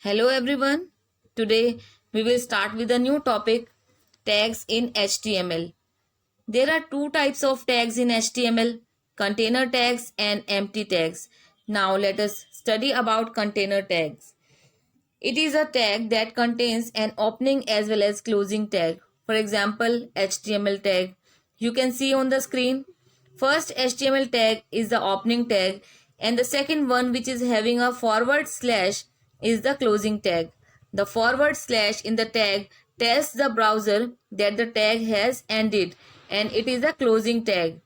Hello everyone. Today we will start with a new topic, tags in HTML. There are two types of tags in HTML, container tags and empty tags. Now let us study about container tags. It is a tag that contains an opening as well as closing tag. For example, HTML tag. You can see on the screen. First HTML tag is the opening tag and the second one, which is having a forward slash, is the closing tag. The forward slash in the tag tells the browser that the tag has ended and it is a closing tag.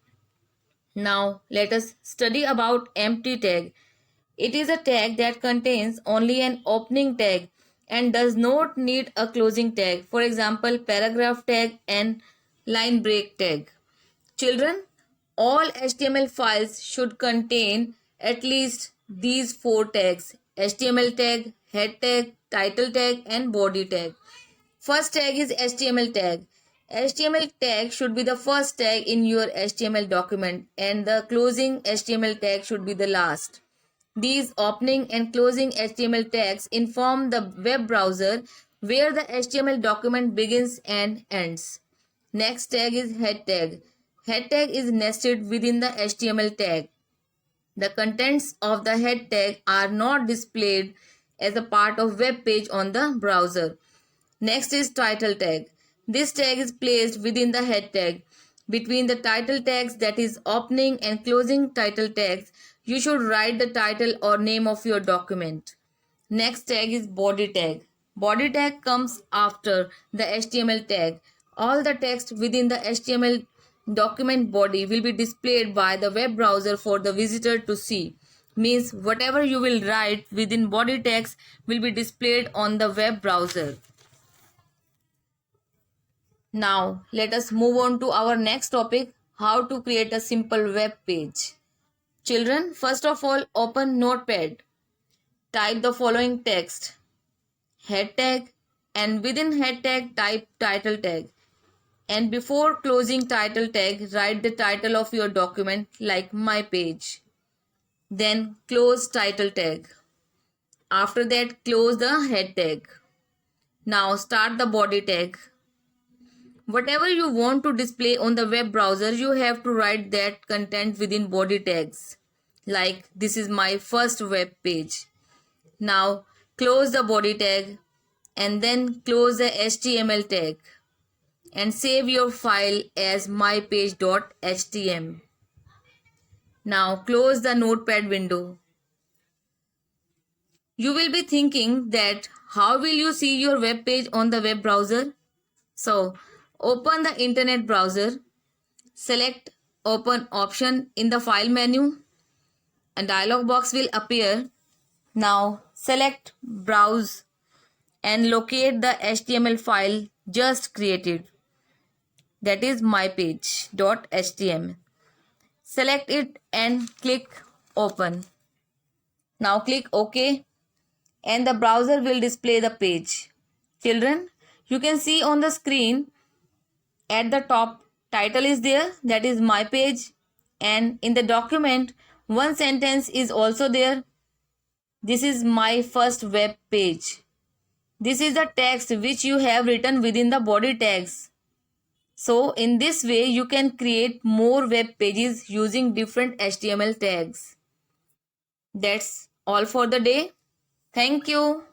Now let us study about empty tag. It is a tag that contains only an opening tag and does not need a closing tag. For example, paragraph tag and line break tag. Children, all HTML files should contain at least these four tags: HTML tag, head tag, title tag, and body tag. First tag is HTML tag. HTML tag should be the first tag in your HTML document and the closing HTML tag should be the last. These opening and closing HTML tags inform the web browser where the HTML document begins and ends. Next tag is head tag. Head tag is nested within the HTML tag. The contents of the head tag are not displayed as a part of web page on the browser. Next is title tag. This tag is placed within the head tag. Between the title tags, that is opening and closing title tags, you should write the title or name of your document. Next tag is body tag. Body tag comes after the HTML tag. All the text within the HTML document body will be displayed by the web browser for the visitor to see. Means whatever you will write within body text will be displayed on the web browser. Now let us move on to our next topic, how to create a simple web page. Children, first of all open Notepad. Type the following text: head tag, and within head tag type title tag. And before closing title tag, write the title of your document like my page. Then close title tag. After that, close the head tag. Now start the body tag. Whatever you want to display on the web browser, you have to write that content within body tags. Like, this is my first web page. Now close the body tag and then close the HTML tag and save your file as mypage.htm. Now close the Notepad window. You will be thinking that how will you see your web page on the web browser? So open the internet browser, select open option in the file menu. A dialog box will appear. Now select browse and locate the HTML file just created, that is mypage.htm. Select it and click open. Now click OK and the browser will display the page. Children, you can see on the screen at the top title is there, that is my page, and in the document one sentence is also there. This is my first web page. This is the text which you have written within the body tags. So in this way you can create more web pages using different HTML tags. That's all for the day. Thank you.